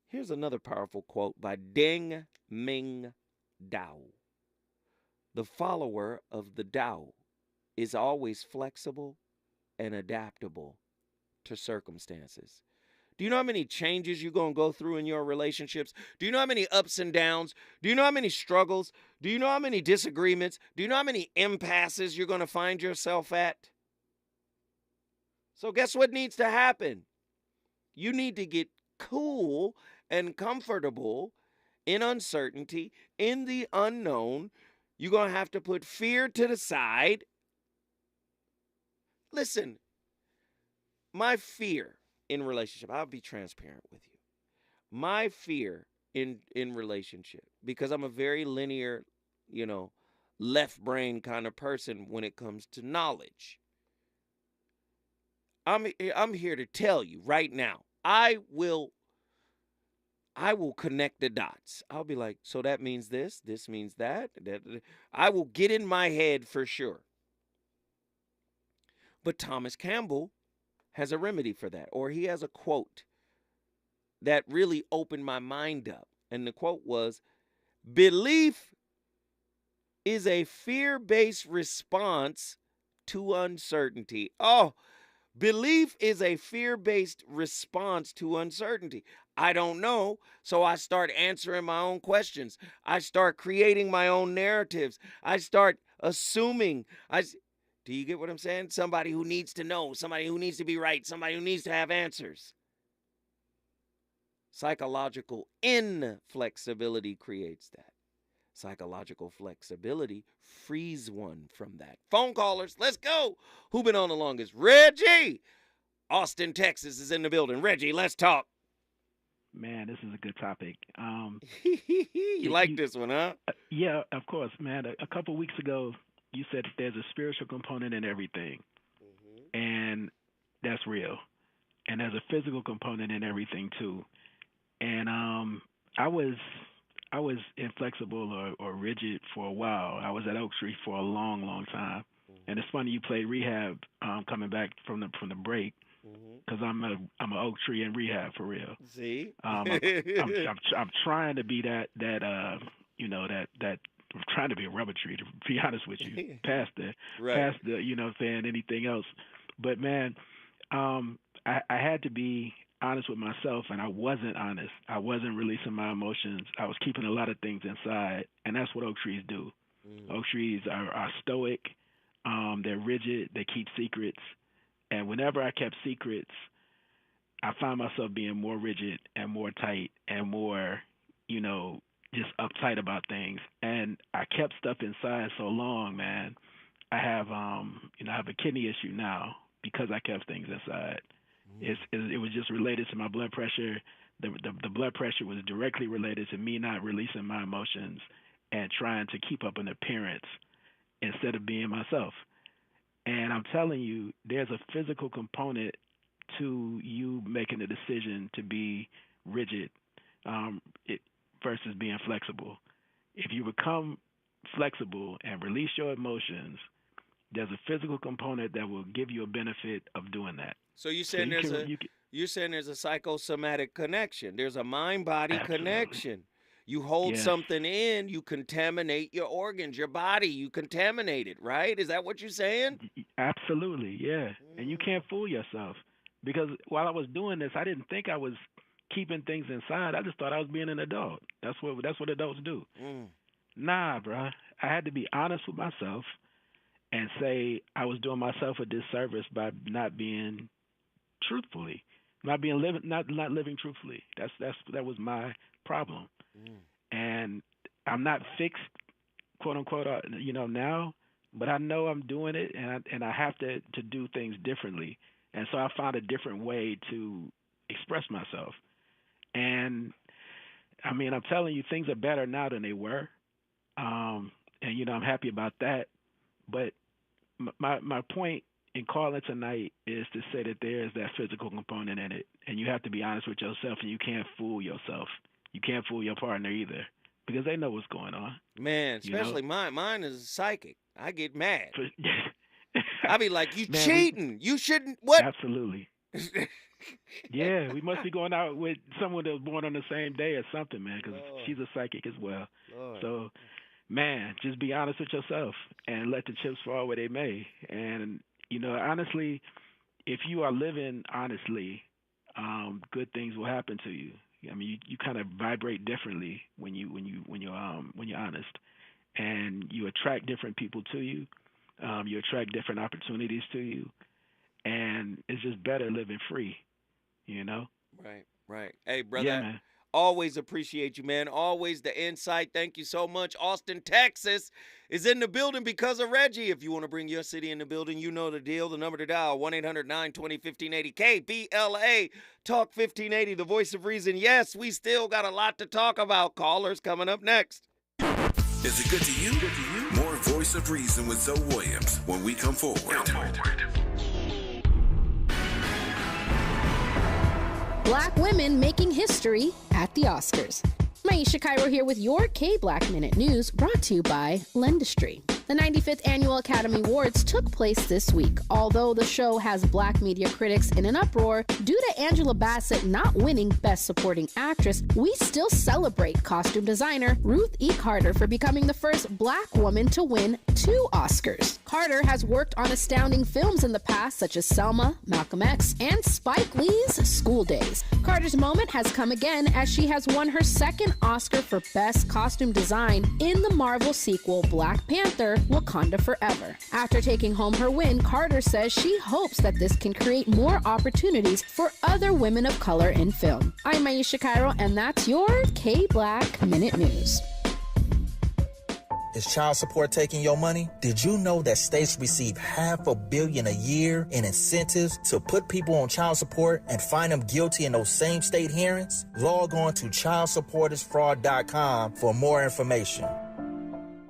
Here's another powerful quote by Deng Ming Dao. The follower of the Tao is always flexible and adaptable to circumstances. Do you know how many changes you're going to go through in your relationships? Do you know how many ups and downs? Do you know how many struggles? Do you know how many disagreements? Do you know how many impasses you're going to find yourself at? So guess what needs to happen? You need to get cool and comfortable in uncertainty, in the unknown. You're going to have to put fear to the side. Listen, my fear in relationship, I'll be transparent with you. My fear in relationship, because I'm a very linear, left brain kind of person when it comes to knowledge. I'm here to tell you right now, I will connect the dots. I'll be like, so that means this means that. I will get in my head for sure. But Thomas Campbell has a remedy for that, or he has a quote that really opened my mind up. And the quote was, belief is a fear-based response to uncertainty. Oh, belief is a fear-based response to uncertainty. I don't know. So I start answering my own questions. I start creating my own narratives. I start assuming. Do you get what I'm saying? Somebody who needs to know, somebody who needs to be right, somebody who needs to have answers. Psychological inflexibility creates that. Psychological flexibility frees one from that. Phone callers, let's go. Who been on the longest? Reggie. Austin, Texas is in the building. Reggie, let's talk. Man, this is a good topic. You like this one, huh? Yeah, of course, man. A couple weeks ago, you said that there's a spiritual component in everything, and that's real. And there's a physical component in everything too. And I was inflexible or rigid for a while. I was at Oak Tree for a long, long time. And it's funny you played rehab coming back from the break, because I'm an Oak Tree in rehab for real. See, I'm trying to be that I'm trying to be a rubber tree, to be honest with you, past the you know what I'm saying, anything else. But man, I had to be honest with myself, and I wasn't honest. I wasn't releasing my emotions. I was keeping a lot of things inside, and that's what oak trees do. Oak trees are stoic. They're rigid. They keep secrets. And whenever I kept secrets, I found myself being more rigid and more tight and more, just uptight about things. And I kept stuff inside so long, man. I have a kidney issue now because I kept things inside. It was just related to my blood pressure. The blood pressure was directly related to me not releasing my emotions and trying to keep up an appearance instead of being myself. And I'm telling you, there's a physical component to you making the decision to be rigid versus being flexible. If you become flexible and release your emotions, there's a physical component that will give you a benefit of doing that. So you're saying you're saying there's a psychosomatic connection. There's a mind-body connection. You hold something in, you contaminate your organs, your body, you contaminate it, right? Is that what you're saying? Absolutely, yeah. And you can't fool yourself, because while I was doing this, I didn't think I was keeping things inside. I just thought I was being an adult. That's what adults do. Nah, bro. I had to be honest with myself and say I was doing myself a disservice by not being truthfully, not living truthfully. That was my problem. And I'm not fixed, quote unquote, now, but I know I'm doing it, and I have to do things differently. And so I found a different way to express myself. And I mean, I'm telling you, things are better now than they were. And I'm happy about that. But my point in calling tonight is to say that there is that physical component in it, and you have to be honest with yourself, and you can't fool yourself. You can't fool your partner either, because they know what's going on. Man, especially mine is psychic. I get mad. I be like, you cheating. You shouldn't. What? Absolutely. Yeah, we must be going out with someone that was born on the same day or something, man, because she's a psychic as well. Lord. So, man, just be honest with yourself and let the chips fall where they may. And, honestly, if you are living honestly, good things will happen to you. I mean, you kind of vibrate differently when you're honest, and you attract different people to you. You attract different opportunities to you, and it's just better living free, Right. Hey, brother, yeah, man. Always appreciate you, man. Always the insight. Thank you so much. Austin, Texas is in the building because of Reggie. If you want to bring your city in the building, you know the deal. The number to dial, 1-800-920-1580. KBLA Talk 1580, the voice of reason. Yes, we still got a lot to talk about. Callers coming up next. Is it good to you? More Voice of Reason with Zoe Williams when we come forward. Black women making history at the Oscars. Maisha Cairo here with your K-Black Minute News, brought to you by Lendistry. The 95th Annual Academy Awards took place this week. Although the show has black media critics in an uproar due to Angela Bassett not winning Best Supporting Actress, we still celebrate costume designer Ruth E. Carter for becoming the first black woman to win 2 Oscars. Carter has worked on astounding films in the past such as Selma, Malcolm X, and Spike Lee's School Days. Carter's moment has come again as she has won her second Oscar for Best Costume Design in the Marvel sequel Black Panther: Wakanda Forever. After taking home her win, Carter says she hopes that this can create more opportunities for other women of color in film. I'm Aisha Cairo, and that's your K-Black Minute News. Is child support taking your money? Did you know that states receive $500 million a year in incentives to put people on child support and find them guilty in those same state hearings? Log on to ChildSupportIsFraud.com for more information.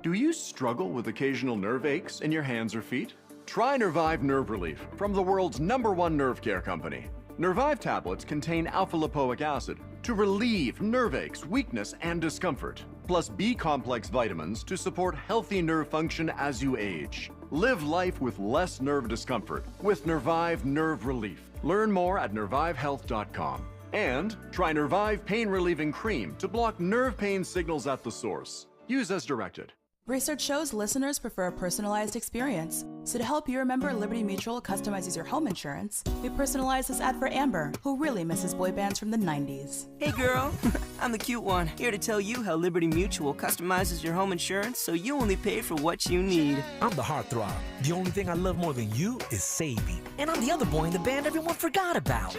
Do you struggle with occasional nerve aches in your hands or feet? Try Nervive Nerve Relief from the world's #1 nerve care company. Nervive tablets contain alpha-lipoic acid to relieve nerve aches, weakness, and discomfort, plus B-complex vitamins to support healthy nerve function as you age. Live life with less nerve discomfort with Nervive Nerve Relief. Learn more at nervivehealth.com. And try Nervive Pain Relieving Cream to block nerve pain signals at the source. Use as directed. Research shows listeners prefer a personalized experience. So to help you remember, Liberty Mutual customizes your home insurance. We personalized this ad for Amber, who really misses boy bands from the 90s. Hey girl, I'm the cute one, here to tell you how Liberty Mutual customizes your home insurance so you only pay for what you need. I'm the heartthrob. The only thing I love more than you is saving. And I'm the other boy in the band everyone forgot about.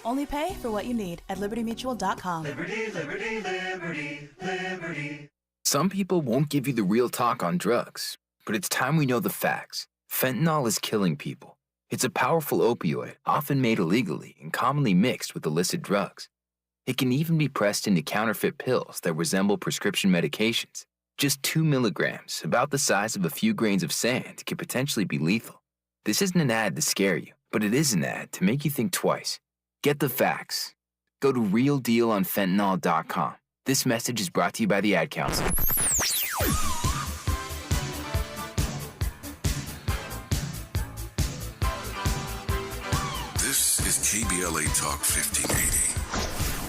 Only pay for what you need at libertymutual.com. Liberty, liberty, liberty, liberty. Some people won't give you the real talk on drugs, but it's time we know the facts. Fentanyl is killing people. It's a powerful opioid, often made illegally and commonly mixed with illicit drugs. It can even be pressed into counterfeit pills that resemble prescription medications. Just 2 milligrams, about the size of a few grains of sand, can potentially be lethal. This isn't an ad to scare you, but it is an ad to make you think twice. Get the facts. Go to realdealonfentanyl.com. This message is brought to you by the Ad Council. This is KBLA Talk 1580.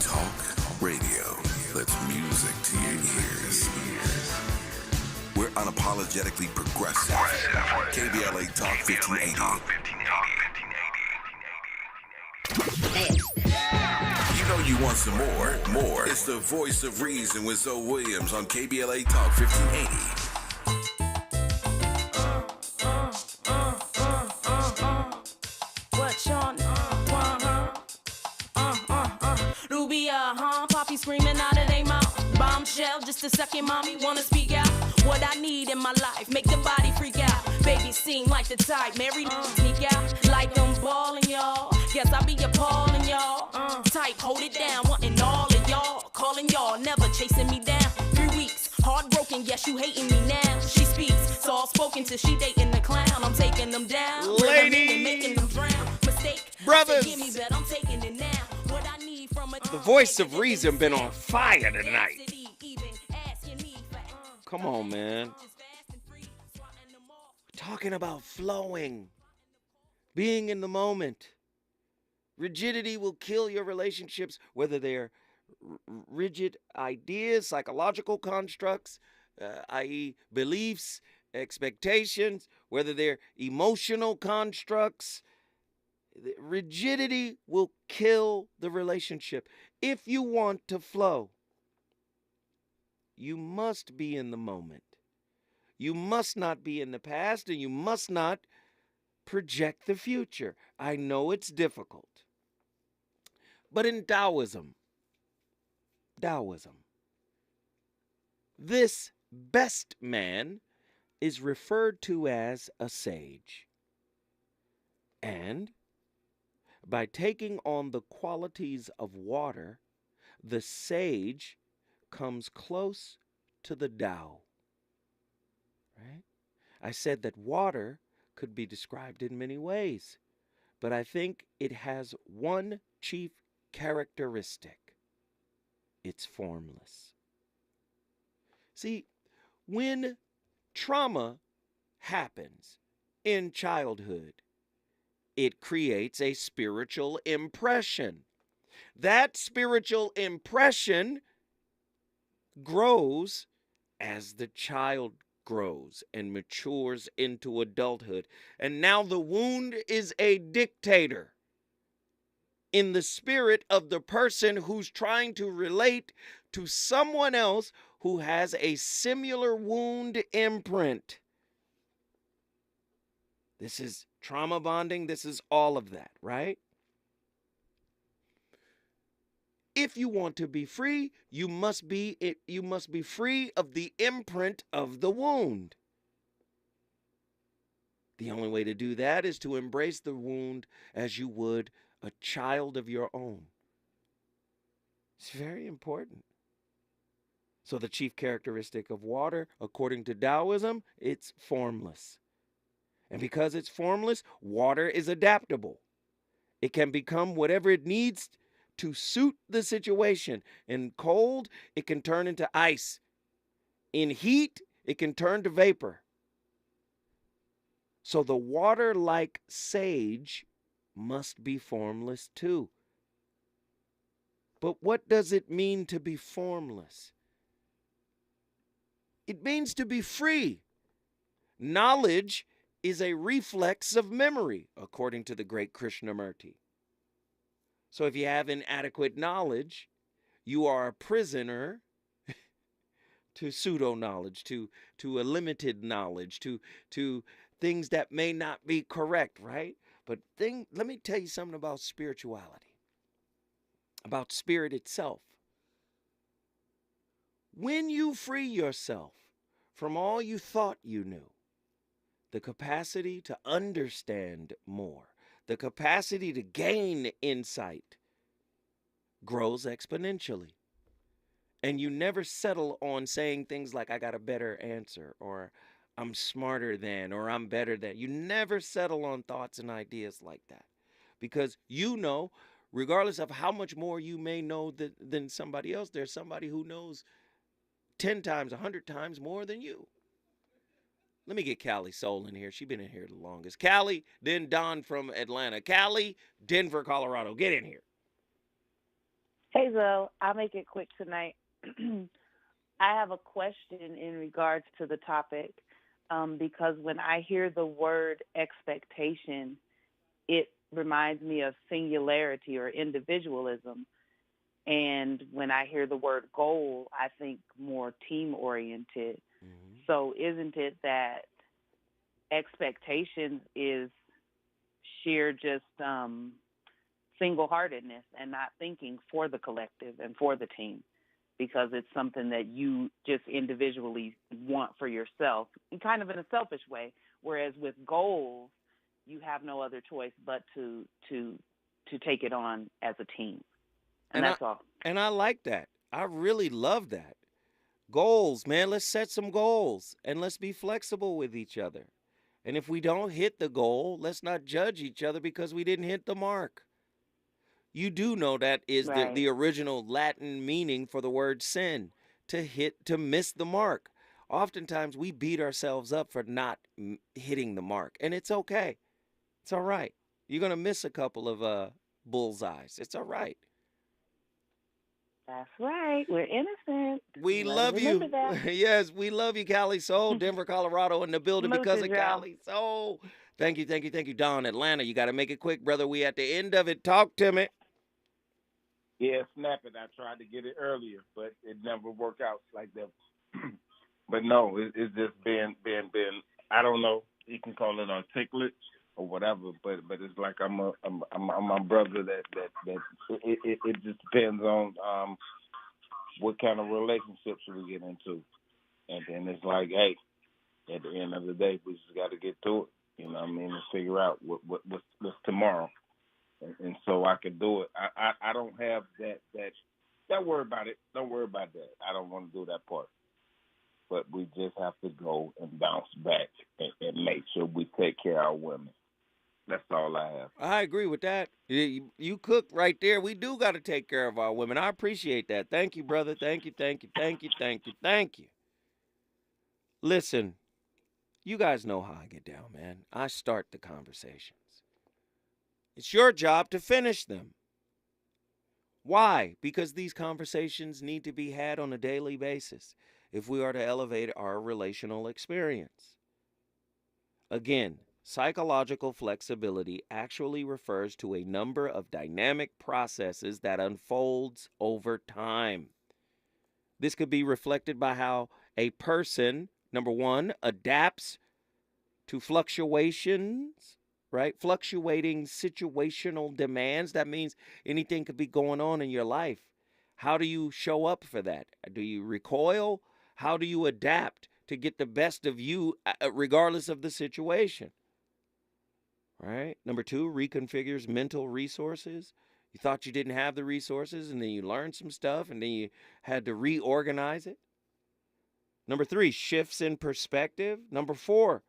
Talk radio. That's music to your ears. We're unapologetically progressive. KBLA Talk 1580. You know you want some more. It's the voice of reason with Zoe Williams on KBLA Talk 1580. What y'all Ruby, Poppy screaming out of they mouth. Bombshell, just a second, mommy wanna speak out. What I need in my life, make the body freak out. Baby seem like the type, Mary sneak out. Like I'm balling, y'all. Guess I be appalling, y'all. Type, hold it down, wanting all of y'all. Calling y'all, never chasing me down. 3 weeks, heartbroken, yes, you hating me now. She speaks, soft spoken till she dating the clown. I'm taking them down. Ladies, and making them drown. Mistake, brothers, give me bet, I'm taking it now. What I need from a the voice of reason been on fire tonight. Come on, man. Talking about flowing, being in the moment. Rigidity will kill your relationships, whether they're rigid ideas, psychological constructs, i.e. beliefs, expectations, whether they're emotional constructs. Rigidity will kill the relationship. If you want to flow, you must be in the moment. You must not be in the past, and you must not project the future. I know it's difficult. But in Taoism, this best man is referred to as a sage. And by taking on the qualities of water, the sage comes close to the Tao. Right? I said that water could be described in many ways, but I think it has one chief characteristic. It's formless. See, when trauma happens in childhood, it creates a spiritual impression. That spiritual impression grows as the child grows and matures into adulthood. And now the wound is a dictator in the spirit of the person who's trying to relate to someone else who has a similar wound imprint. This is trauma bonding. This is all of that, right? If you want to be free, you must be free of the imprint of the wound. The only way to do that is to embrace the wound as you would a child of your own. It's very important. So the chief characteristic of water, according to Taoism, it's formless. And because it's formless, water is adaptable. It can become whatever it needs to suit the situation. In cold, it can turn into ice. In heat, it can turn to vapor. So the water, like sage, must be formless too. But what does it mean to be formless? It means to be free. Knowledge is a reflex of memory, according to the great Krishnamurti. So if you have inadequate knowledge, you are a prisoner to pseudo-knowledge, to a limited knowledge, to things that may not be correct, right? But let me tell you something about spirituality, about spirit itself. When you free yourself from all you thought you knew, the capacity to understand more, the capacity to gain insight grows exponentially. And you never settle on saying things like, I got a better answer, or I'm smarter than, or I'm better than. You never settle on thoughts and ideas like that. Because you know, regardless of how much more you may know than somebody else, there's somebody who knows 10 times, 100 times more than you. Let me get Callie Soul in here. She's been in here the longest. Callie, then Don from Atlanta. Callie, Denver, Colorado. Get in here. Hey, Zoe. I'll make it quick tonight. I have a question in regards to the topic because when I hear the word expectation, it reminds me of singularity or individualism. And when I hear the word goal, I think more team-oriented. Mm-hmm. So isn't it that expectations is sheer just single-heartedness and not thinking for the collective and for the team, because it's something that you just individually want for yourself, kind of in a selfish way, whereas with goals, you have no other choice but to take it on as a team. And that's all. And I like that. I really love that. Goals, man. Let's set some goals and let's be flexible with each other. And if we don't hit the goal, let's not judge each other because we didn't hit the mark. You do know that is right. the original Latin meaning for the word sin, to miss the mark. Oftentimes we beat ourselves up for not hitting the mark, and it's okay. It's all right. You're going to miss a couple of bullseyes. It's all right. That's right. We're innocent. We love you. Yes, we love you, Callie Soul. Denver, Colorado in the building because of Callie Soul. Thank you, thank you, thank you. Don, Atlanta, you got to make it quick, brother. We at the end of it. Talk to me. Yeah, snap it. I tried to get it earlier, but it never worked out like that. But no, it's just been. I don't know. You can call it articulate or whatever, but it's like I'm a brother that it just depends on what kind of relationships we get into, and then it's like, hey, at the end of the day, we just got to get to it. You know what I mean? And figure out what's tomorrow, and so I can do it. I don't have that. Don't worry about it. Don't worry about that. I don't want to do that part. But we just have to go and bounce back and make sure we take care of our women. That's all I have. I agree with that. You cooked right there. We do got to take care of our women. I appreciate that. Thank you, brother. Thank you, thank you, thank you, thank you, thank you. Listen, You guys know how I get down, man. I start the conversations. It's your job to finish them. Why? Because these conversations need to be had on a daily basis if we are to elevate our relational experience. Again, psychological flexibility actually refers to a number of dynamic processes that unfolds over time. This could be reflected by how a person, number one, adapts to fluctuations, right? Fluctuating situational demands. That means anything could be going on in your life. How do you show up for that? Do you recoil? How do you adapt to get the best of you regardless of the situation? Right? Number two, reconfigures mental resources. You thought you didn't have the resources, and then you learned some stuff, and then you had to reorganize it. Number three, shifts in perspective. Number four,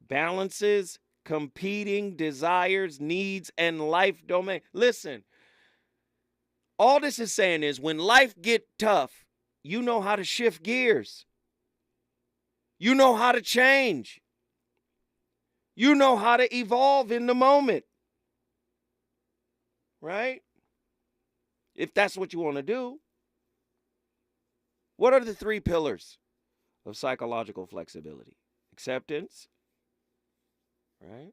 balances competing desires, needs, and life domain. Listen, all this is saying is when life get tough, you know how to shift gears. You know how to change. You know how to evolve in the moment. Right? If that's what you want to do. What are the three pillars of psychological flexibility? Acceptance, right?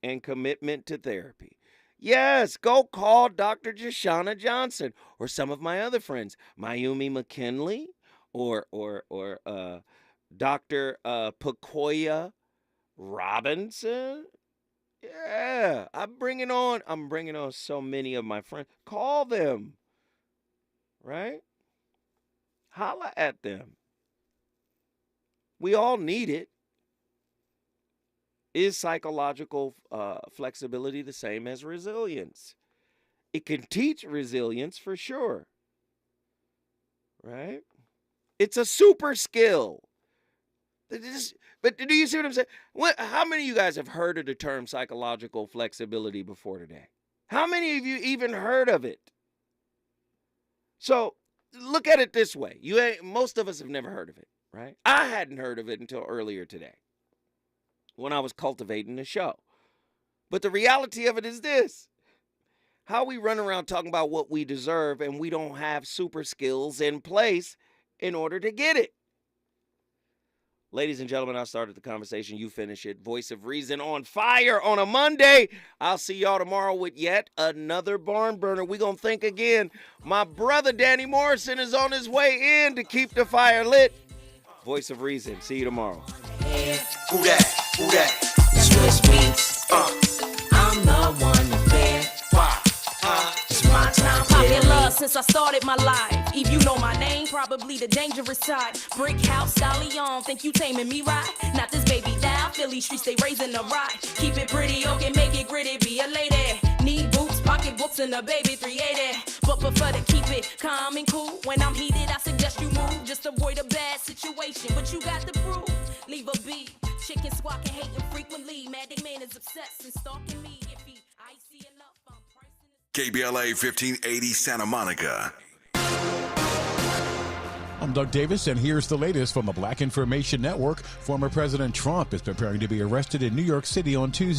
And commitment to therapy. Yes, go call Dr. Jashana Johnson or some of my other friends, Mayumi McKinley or Dr. Pakoya Robinson. Yeah, I'm bringing on so many of my friends. Call them, right? Holla at them. We all need it. Is psychological flexibility the same as resilience? It can teach resilience for sure, right? It's a super skill. But do you see what I'm saying? How many of you guys have heard of the term psychological flexibility before today? How many of you even heard of it? So look at it this way. Most of us have never heard of it, right? I hadn't heard of it until earlier today when I was cultivating the show. But the reality of it is this. How we run around talking about what we deserve and we don't have super skills in place in order to get it. Ladies and gentlemen, I started the conversation. You finish it. Voice of Reason on fire on a Monday. I'll see y'all tomorrow with yet another barn burner. We're going to think again. My brother Danny Morrison is on his way in to keep the fire lit. Voice of Reason. See you tomorrow. Who that? Who that? Switch beats. I'm the one to fear. Why? It's my time. Popular since I started my life. If you know my name, probably the dangerous side. Brick house, stallion, think you taming me right? Not this baby down, Philly streets, they raising the ride. Keep it pretty, okay, make it gritty, be a lady. Need boots, pocket books, and a baby 380. But prefer to keep it calm and cool. When I'm heated, I suggest you move. Just avoid a bad situation, but you got the proof. Leave a beat. Chicken squawking, hating frequently. Mad they man is obsessed and stalking me. If he icy enough, I'm pricing. KBLA 1580 Santa Monica. I'm Doug Davis, and here's the latest from the Black Information Network. Former President Trump is preparing to be arrested in New York City on Tuesday.